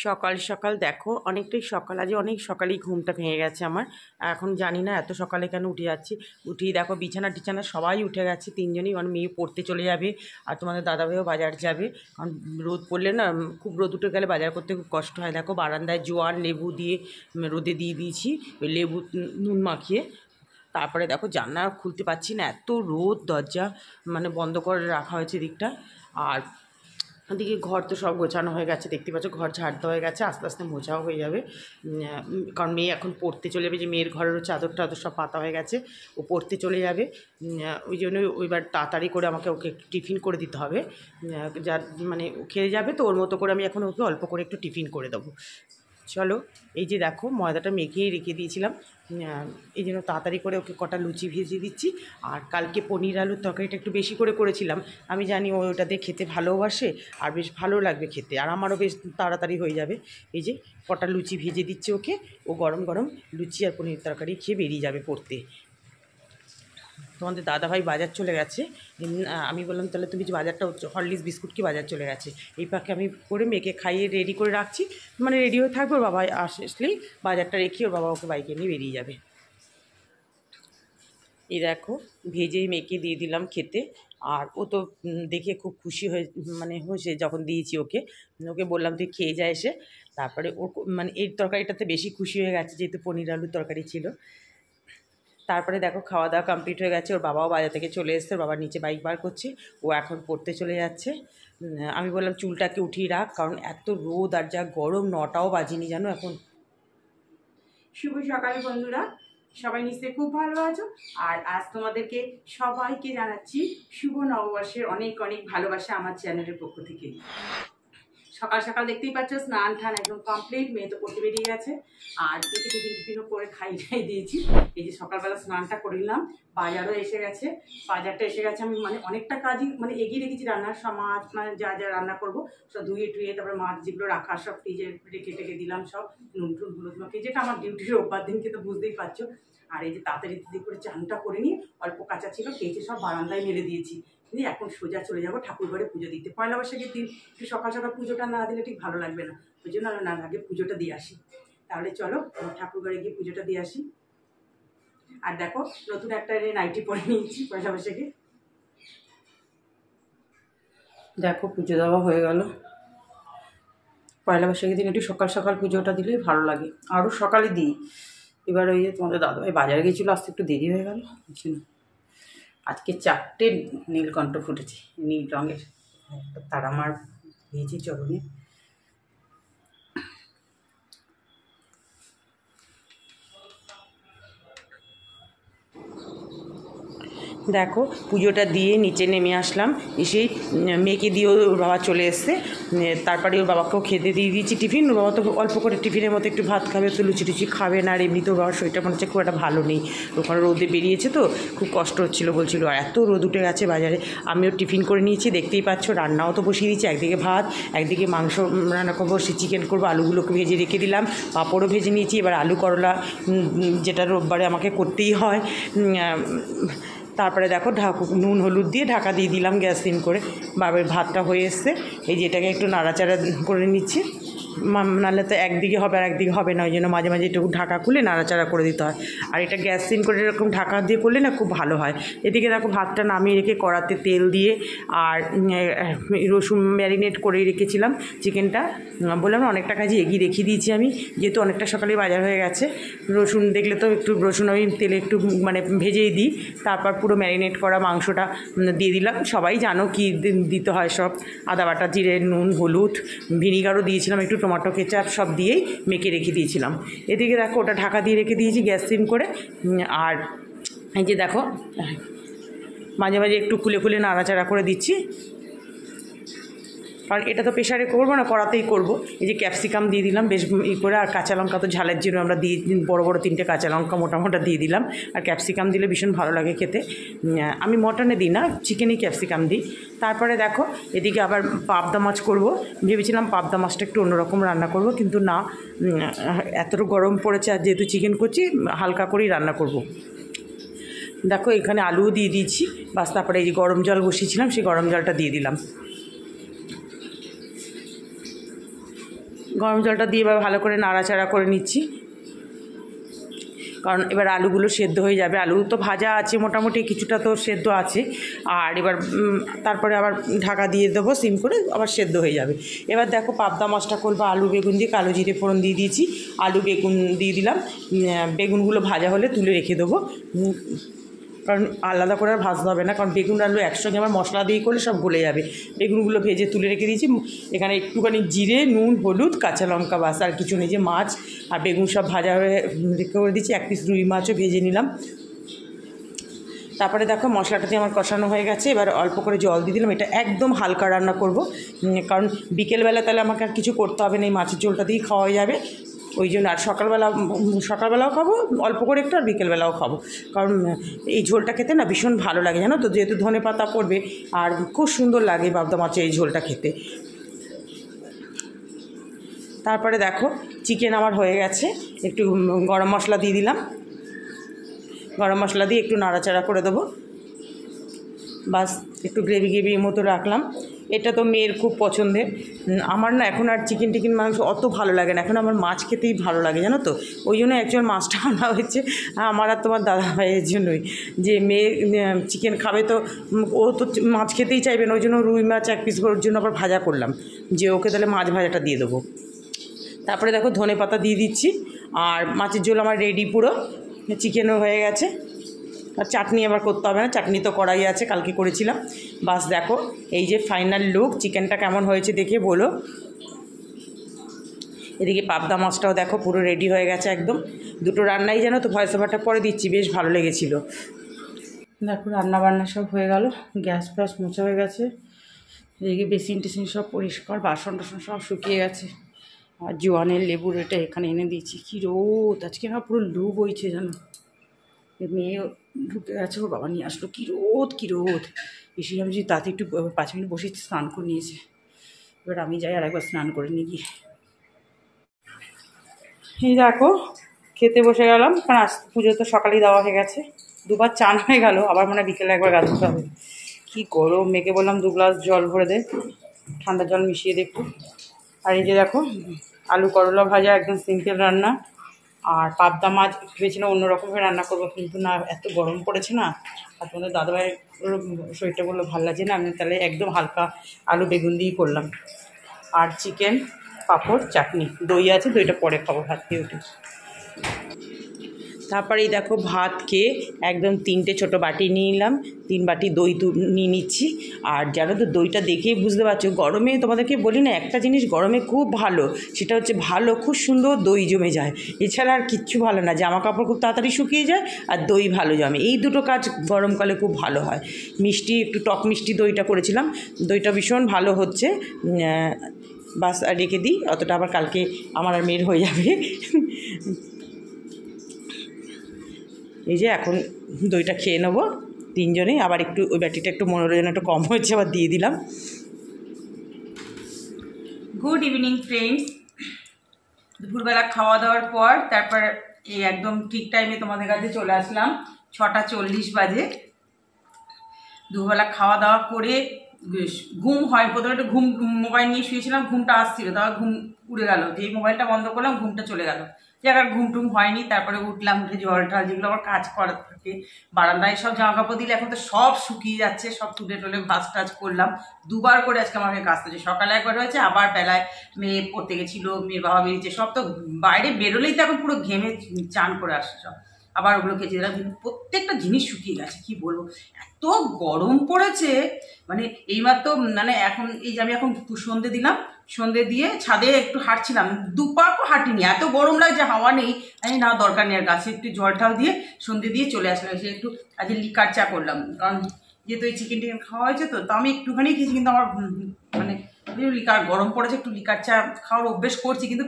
সকাল সকাল দেখো, অনেকটাই সকাল, আজ অনেক সকালেই ঘুমটা ভেঙে গেছে আমার। এখন জানি না এত সকালে কেন উঠে যাচ্ছি। উঠেই দেখো বিছানা টিছানা সবাই উঠে গেছে, তিনজনই, মানে মেয়ে পড়তে চলে যাবে আর তোমাদের দাদাভাইও বাজার যাবে। কারণ রোদ পড়লে না, খুব রোদ উঠে গেলে বাজার করতে খুব কষ্ট হয়। দেখো বারান্দায় জোয়ান লেবু দিয়ে রোদে দিয়ে দিয়েছি, ওই লেবু নুন মাখিয়ে। তারপরে দেখো জানলা খুলতে পারছি না, এত রোদ, দরজা মানে বন্ধ করে রাখা হয়েছে দিকটা। আর ওদিকে ঘর তো সব গোছানো হয়ে গেছে, দেখতে পাচ্ছ ঘর ঝাড় দেওয়া হয়ে গেছে, আস্তে আস্তে মোছাও হয়ে যাবে। কারণ মেয়ে এখন পড়তে চলে যাবে, যে মেয়ের ঘরেরও চাদর টাদর সব পাতা হয়ে গেছে, ও পড়তে চলে যাবে। ওই জন্য ওইবার তাড়াতাড়ি করে আমাকে ওকে টিফিন করে দিতে হবে। যার মানে খেয়ে যাবে তো, ওর মতো করে আমি এখন ওকে অল্প করে একটু টিফিন করে দেবো। চলো, এই যে দেখো ময়দাটা মেখেই রেখে দিয়েছিলাম, এই জন্য তাড়াতাড়ি করে ওকে কটা লুচি ভেজে দিচ্ছি। আর কালকে পনির আলুর তরকারিটা একটু বেশি করে করেছিলাম, আমি জানি ও ওটা দিয়ে খেতে ভালোবাসে আর বেশ ভালো লাগবে খেতে, আর আমারও বেশ তাড়াতাড়ি হয়ে যাবে। এই যে কটা লুচি ভেজে দিচ্ছে ওকে, ও গরম গরম লুচি আর পনির তরকারি খেয়ে বেরিয়ে যাবে পড়তে। তোমাদের দাদাভাই বাজার চলে গেছে। আমি বললাম তাহলে তুমি যে বাজারটা, হরলিক্স বিস্কুট কি বাজার চলে গেছে, এই পাকে আমি করে মেয়েকে খাইয়ে রেডি করে রাখছি, মানে রেডি হয়ে থাকবে। ওর বাবা আসলেই বাজারটা রেখে ওর বাবা ওকে বাইকে নিয়ে বেরিয়ে যাবে। এই দেখো ভেজেই মেয়েকে দিয়ে দিলাম খেতে। আর ও তো দেখে খুব খুশি হয়ে মানে হয়েছে যখন দিয়েছি ওকে। ওকে বললাম তুই খেয়ে যা এসে। তারপরে ওর মানে এই তরকারিটাতে বেশি খুশি হয়ে গেছে, যেহেতু পনির আলুর তরকারি ছিল। তারপরে দেখো খাওয়া দাওয়া কমপ্লিট হয়ে গেছে, ওর বাবাও বাজার থেকে চলে এসছে, ওর বাবার নিচে বাইক বার করছে, ও এখন পড়তে চলে যাচ্ছে। আমি বললাম চুলটাকে উঠিয়ে রাখ, কারণ এত রোদ আর যা গরম, 9টাও বাজিনি জানো এখন। শুভ সকাল বন্ধুরা, সবাই নিশ্চয়ই খুব ভালো আছো। আর আজ তোমাদেরকে সবাইকে জানাচ্ছি শুভ নববর্ষের অনেক অনেক ভালোবাসা আমার চ্যানেলের পক্ষ থেকে। সকাল সকাল দেখতেই পাচ্ছ স্নান টান একদম কমপ্লিট, মেয়ে তো পড়তে বেরিয়ে গেছে। আর একে টিফিনও করে খাই দিয়েছি। এই যে সকালবেলা স্নানটা করে নিলাম, বাজারও এসে গেছে, বাজারটা এসে গেছে। আমি মানে অনেকটা কাজই মানে এগিয়ে রেখেছি, রান্নার সব মাছ মানে যা যা রান্না করবো সব ধুয়ে টুয়ে, তারপরে মাছ যেগুলো রাখা সব ফ্রিজে রেখে টেকে দিলাম, সব নুন টুন হলুদ মাখিয়ে, যেটা আমার ডিউটির রোববার দিনকে তো বুঝতেই পারছো। আর এই যে তাড়াতাড়ি করে চানটা করে নিয়ে, অল্প কাঁচা ছিল কেচে সব বারান্দায় মেলে দিয়েছি। দিয়ে এখন সোজা চলে যাবো ঠাকুর ঘরে পুজো দিতে। পয়লা বৈশাখের দিন একটু সকাল সকাল পুজোটা না দিলে ঠিক ভালো লাগবে না, ওই জন্য আমি না আগে পুজোটা দিয়ে আসি। তাহলে চলো ঠাকুর ঘরে গিয়ে পুজোটা দিয়ে আসি। আর দেখো নতুন একটা নাইটি পরে নিয়েছি পয়লা বৈশাখে। দেখো পুজো দেওয়া হয়ে গেল। পয়লা বৈশাখের দিন একটু সকাল সকাল পুজোটা দিলেই ভালো লাগে, আরও সকালে দিই। এবার ওই যে তোমাদের দাদাভাই বাজারে গেছিলো, আসতে একটু দেরি হয়ে গেল বুঝছি। আজকে 4টে নীলকণ্ঠ ফুটেছে, নীল রঙের, তারা মার দিয়েছি চরণে। দেখো পুজোটা দিয়ে নিচে নেমে আসলাম, এসেই মেয়েকে দিয়ে ওর বাবা চলে এসছে। তারপরে ওর বাবাকেও খেতে দিয়ে দিয়েছি টিফিন। ওর বাবা তো অল্প করে টিফিনের মতো একটু ভাত খাবে, তো লুচি টুচি খাবে না। আর এমনিতে ওর বাবার শরীরটা মনে হচ্ছে খুব একটা ভালো নেই, ওখানে রোদে বেরিয়েছে তো খুব কষ্ট হচ্ছিলো বলছিল। আর এত রোদ উঠে গেছে বাজারে। আমিও টিফিন করে নিয়েছি, দেখতেই পাচ্ছ রান্নাও তো বসিয়ে দিয়েছি, একদিকে ভাত একদিকে মাংস রান্না করবো, সে চিকেন করবো, আলুগুলোকে ভেজে রেখে দিলাম, পাঁপড়ও ভেজে নিয়েছি। এবার আলু করলা, যেটা রোববারে আমাকে করতেই হয়। তারপরে দেখো নুন হলুদ দিয়ে ঢাকা দিয়ে দিলাম গ্যাস সিম করে। বাবার ভাতটা হয়ে এসছে, এই যে এটাকে একটু নাড়াচাড়া করে নিচ্ছি, নাহলে তো একদিকে হবে আর একদিকে হবে না, ওই জন্য মাঝে মাঝে একটু ঢাকা খুলে নাড়াচাড়া করে দিতে হয়। আর এটা গ্যাস সিম করে এরকম ঢাকা দিয়ে করলে না খুব ভালো হয়। এদিকে দেখো ভাতটা নামিয়ে রেখে কড়াতে তেল দিয়ে আর রসুন ম্যারিনেট করে রেখেছিলাম চিকেনটা। বললাম না অনেকটা কাজে এগিয়ে রেখে দিয়েছি আমি, যেহেতু অনেকটা সকালে বাজার হয়ে গেছে। রসুন দেখলে তো একটু রসুন আমি তেলে একটু মানে ভেজেই দিই, তারপর পুরো ম্যারিনেট করা মাংসটা দিয়ে দিলাম। সবাই জানো কি দিতে হয় সব, আদা বাটা, জিরে, নুন, হলুদ, ভিনিগারও দিয়েছিলাম একটু, টমেটো কেচাপ সব দিয়েই মেখে রেখে দিয়েছিলাম। এদিকে দেখো ওটা ঢাকা দিয়ে রেখে দিয়েছি গ্যাস সিম করে। আর এই যে দেখো মাঝে মাঝে একটু খুলে খুলে নাড়াচাড়া করে দিচ্ছি, কারণ এটা তো প্রেশারে করবো না, কড়াতেই করবো। এই যে ক্যাপসিকাম দিয়ে দিলাম বেশ করে, আর কাঁচা লঙ্কা তো ঝালের জন্য আমরা দিয়ে বড়ো বড়ো 3টে কাঁচা লঙ্কা মোটা মোটা দিয়ে দিলাম। আর ক্যাপসিকাম দিলে ভীষণ ভালো লাগে খেতে। আমি মটনে দিই না, চিকেনেই ক্যাপসিকাম দিই। তারপরে দেখো এদিকে আবার পাবদা মাছ করব, ভেবেছিলাম পাবদা মাছটা একটু অন্যরকম রান্না করব, কিন্তু না, এতটা গরম পড়েছে আর যেহেতু চিকেন করছি হালকা করেই রান্না করব। দেখো এখানে আলুও দিয়ে দিয়েছি বাস। তারপরে এই যে গরম জল বসিয়েছিলাম, সেই গরম জলটা দিয়ে দিলাম। গরম জলটা দিয়ে এবার ভালো করে নাড়াচাড়া করে নিচ্ছি, কারণ এবার আলুগুলো সেদ্ধ হয়ে যাবে। আলু তো ভাজা আছে মোটামুটি, কিছুটা তো সেদ্ধ আছে। আর এবার তারপরে আবার ঢাকা দিয়ে দেবো সিম করে, আবার সেদ্ধ হয়ে যাবে। এবার দেখো পাবদা মাছটা করবো আলু বেগুন দিয়ে, কালো জিরে ফোড়ন দিয়ে দিয়েছি, আলু বেগুন দিয়ে দিলাম। বেগুনগুলো ভাজা হলে তুলে রেখে দেবো, কারণ আলাদা করে আর ভাজতে হবে না, কারণ বেগুন আলু একসঙ্গে আমার মশলা দিয়ে করলে সব গলে যাবে। বেগুনগুলো ভেজে তুলে রেখে দিয়েছি। এখানে একটুখানি জিরে, নুন, হলুদ, কাঁচা লঙ্কা, বাস আর কিছু নেই। যে মাছ আর বেগুন সব ভাজা হয়ে রেখে করে দিচ্ছি। 1 পিস রুই মাছও ভেজে নিলাম। তারপরে দেখো মশলাটাতে আমার কষানো হয়ে গেছে। এবার অল্প করে জল দিয়ে দিলাম। এটা একদম হালকা রান্না করব, কারণ বিকেলবেলা তাহলে আমাকে আর কিছু করতে হবে না, এই মাছের ঝোলটা দিয়েই খাওয়া যাবে। ওই জন্য আর সকালবেলাও খাবো অল্প করে একটু, আর বিকেলবেলাও খাবো, কারণ এই ঝোলটা খেতে না ভীষণ ভালো লাগে জানো তো, যেহেতু ধনে পাতা পড়বে আর খুব সুন্দর লাগে পাবদা মাছের এই ঝোলটা খেতে। তারপরে দেখো চিকেন আমার হয়ে গেছে। একটু গরম মশলা দিয়ে দিলাম, গরম মশলা দিয়ে একটু নাড়াচাড়া করে দেবো। বাস একটু গ্রেভি মতো রাখলাম। এটা তো মেয়ের খুব পছন্দের। আমার না এখন আর চিকেন টিকেন মাংস অত ভালো লাগে না, এখন আমার মাছ খেতেই ভালো লাগে জানো তো। ওই জন্য অ্যাকচুয়াল মাছটা আনা হয়েছে আমার আর তোমার দাদা ভাইয়ের জন্যই, যে মেয়ে চিকেন খাবে তো ও তো মাছ খেতেই চাইবে না। ওই জন্য রুই মাছ 1 পিস ওর জন্য আবার ভাজা করলাম, যে ওকে তাহলে মাছ ভাজাটা দিয়ে দেবো। তারপরে দেখো ধনে পাতা দিয়ে দিচ্ছি। আর মাছের ঝোল আমার রেডি পুরো, চিকেনও হয়ে গেছে। আর চাটনি আবার করতে হবে না, চাটনি তো করাই আছে, কালকে করেছিলাম। বাস দেখো এই যে ফাইনাল লুক, চিকেনটা কেমন হয়েছে দেখে বলো। এদিকে পাবদা মাছটাও দেখো পুরো রেডি হয়ে গেছে একদম। দুটো রান্নাই জানো তো ভয়েস ওভারটা পরে দিচ্ছি, বেশ ভালো লেগেছিলো। দেখো রান্না বান্না সব হয়ে গেল, গ্যাস ফ্যাস মোছা হয়ে গেছে। এদিকে বেসিন টেসিন সব পরিষ্কার, বাসন টাসন সব শুকিয়ে গেছে। আর জোয়ানের লেবুর এটা এখানে এনে দিয়েছি। কী রোদ আজকে, না পুরো লু বইছে জানো। মেয়ে ঢুকে গেছে, ওর বাবা নিয়ে আসলো। কী রোদ এসে আমি যদি তাতে একটু 5 মিনিট বসে স্নান করে নিয়েছে। এবার আমি যাই আর একবার স্নান করে নিয়ে গিয়ে। এই দেখো খেতে বসে গেলাম, কারণ আজ পুজো তো সকালেই দেওয়া হয়ে গেছে। 2বার চান হয়ে গেল, আবার মনে হয় বিকেলে একবার গা ধুতে হবে। কী গরম, মেয়েকে বললাম 2 গ্লাস জল ভরে দে, ঠান্ডা জল মিশিয়ে দে একটু। আর এই যে দেখো আলু করলা ভাজা, একদম সিম্পল রান্না। আর পাবদা মাছ ভেবেছিলাম অন্যরকমভাবে রান্না করবো, কিন্তু না এত গরম পড়েছে না। আর তোমাদের দাদাভাইয়ের শরীরটা বললো ভালো লাগছে না, আমি তাহলে একদম হালকা আলু বেগুন দিয়েই করলাম। আর চিকেন, পাঁপড়, চাটনি, দই আছে, দইটা পরে খাবো ভাত খেয়ে উঠে। তারপরেই দেখো ভাত খেয়ে একদম 3টে ছোটো বাটি নিয়ে নিলাম, 3 বাটি দই নিয়ে নিচ্ছি। আর জানো তো দইটা দেখেই বুঝতে পারছো, গরমে তোমাদেরকে বলি না একটা জিনিস গরমে খুব ভালো, সেটা হচ্ছে ভালো খুব সুন্দর দই জমে যায়। এছাড়া আর কিচ্ছু ভালো না, জামা কাপড় খুব তাড়াতাড়ি শুকিয়ে যায় আর দই ভালো জমে। এই দুটো কাজ গরমকালে খুব ভালো হয়। মিষ্টি, একটু টক মিষ্টি দইটা করেছিলাম, দইটা ভীষণ ভালো হচ্ছে। বাস আর রেখে দিই, অতটা আবার কালকে আমার আর মেয়ের হয়ে যাবে। এই যে এখন দইটা খেয়ে নেবো 3 জনেই। আবার একটু ওই ব্যাটিটা একটু মনোর জন্য একটু কম হয়েছে, আবার দিয়ে দিলাম। Good evening friends. দুপুরবেলা খাওয়া দাওয়ার পর তারপর এই একদম ঠিক টাইমে তোমাদের কাছে চলে আসলাম। 6টা 40 বাজে। দুপুরবেলা খাওয়া দাওয়া করে ঘুম হয়, প্রথমে একটু মোবাইল নিয়ে শুয়েছিলাম, ঘুমটা আসছিল, তারপর ঘুম উড়ে গেল। যে মোবাইলটা বন্ধ করলাম ঘুমটা চলে গেল, যে আর ঘুম টুম হয়নি। তারপরে উঠলাম, উঠে জল টল যেগুলো আমার কাজ করার থাকে, বারান্দায় সব জামা কাপড় দিলে এখন তো সব শুকিয়ে যাচ্ছে, সব তুলে টলে ভাজ টাজ করলাম। 2বার করে আজকে আমাকে কাজ করছে, সকালে একবার হয়েছে, আবার বেলায় মেয়ে পড়তে গেছিলো, মেয়ের বাবা বেরিয়েছে, সব তো বাইরে বেরোলেই তো এখন পুরো ঘেমে চান করে আসছে সব। আবার ওগুলো কেচে দিলাম, কিন্তু প্রত্যেকটা জিনিস শুকিয়ে গেছে। কি বলবো, এত গরম পড়েছে। মানে এইমাত্র মানে এখন এই যে আমি এখন সন্ধে দিলাম, সন্ধে দিয়ে ছাদে একটু হাঁটছিলাম, 2 পাও হাঁটিনি, এত গরম লাগছে, হাওয়া নেই। আমি না দরকার নেই, আর গাছে একটু জল ঠাল দিয়ে সন্ধে দিয়ে চলে আসলাম। এসে একটু আজকে লিকার চা করলাম, কারণ যেহেতু এই চিকেন টিকেন খাওয়া হয়েছে তো আমি একটুখানি খেয়েছি, কিন্তু আমার মানে লিকার গরম পড়েছে, একটু লিকার চা খাওয়ার অভ্যেস করছি, কিন্তু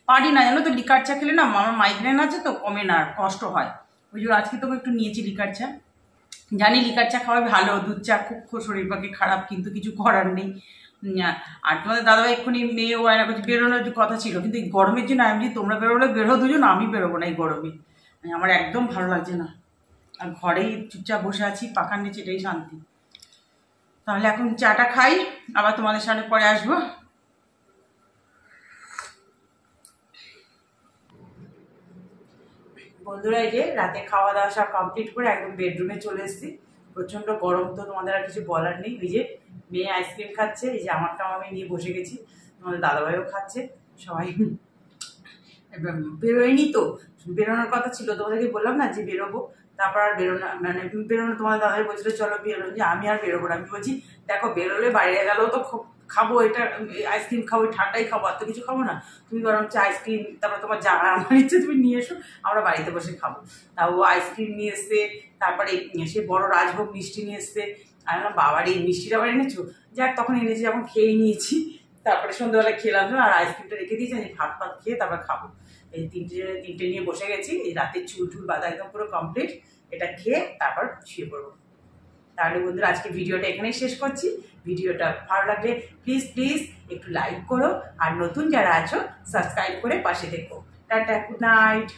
পারি না জানো তো। লিকার চা খেলে না আমার মাইগ্রেন আছে তো, কমে না, কষ্ট হয়। ওই জন্য আজকে তোকে একটু নিয়েছি লিকার চা। জানি লিকার চা খাওয়াই ভালো, দুধ চা খুব শরীর পক্ষে খারাপ, কিন্তু কিছু করার নেই। আর তোমাদের দাদাভাই এক্ষুনি মেয়েও বায়না করছে, বেরোনোর কথা ছিল, কিন্তু এই গরমের জন্য আমি তোমরা বেরোলে বেরো দুজন, আমি বেরোবো না এই গরমে। আমার একদম ভালো লাগছে না, আর ঘরেই চুপচাপ বসে আছি পাখার নিচে, এটাই শান্তি। তাহলে এখন চাটা খাই, আবার তোমাদের সামনে পরে আসবো। বন্ধুরা এই যে রাতে খাওয়া দাওয়া সব কমপ্লিট করে একদম বেডরুমে চলে এসেছি। প্রচণ্ড গরম, তো তোমাদের আর কিছু বলার নেই। এই যে মেয়ে আইসক্রিম খাচ্ছে, এই যে আমারটাও আমি নিয়ে বসে গেছি, তোমাদের দাদাভাইও খাচ্ছে, সবাই বেরোয়নি তো, বেরোনোর কথা ছিল, তোমাদেরকে বললাম না যে বেরোবো, তারপর আর বেরোনো মানে বেরোনো, তোমাদের দাদাভাই বলছিল চলো বেরোনো, যে আমি আর বেরোবো না। আমি বলছি দেখো বেরোলে বাইরে গেলেও তো খাবো, এটা আইসক্রিম খাবো, ঠান্ডাই খাবো, আর তো কিছু খাবো না। তুমি বরং হচ্ছে আইসক্রিম, তারপর তোমার যা আমার ইচ্ছে তুমি নিয়ে এসো, আমরা বাড়িতে বসে খাবো। তা ও আইসক্রিম নিয়ে এসছে, তারপরে সে বড় রাজভোগ মিষ্টি নিয়ে এসছে। আমি বললাম বাবার এই মিষ্টিটা আবার এনেছো, যাক তখন এনেছি, যখন খেয়ে নিয়েছি। তারপরে সন্ধ্যাবেলা খেলাম, আর আইসক্রিমটা রেখে দিয়েছি, আমি ভাত ফাত খেয়ে তারপর খাবো। এই তিনটে নিয়ে বসে গেছি। এই রাতের চুল টুল বাঁধা একদম পুরো কমপ্লিট, এটা খেয়ে তারপর শুয়ে পড়বো। তাহলে বন্ধুরা আজকে ভিডিওটা এখানেই শেষ করছি। ভিডিওটা ভালো লাগলে প্লিজ প্লিজ একটু লাইক করো, আর নতুন যারা আছো সাবস্ক্রাইব করে পাশে থেকো। Tata, good night.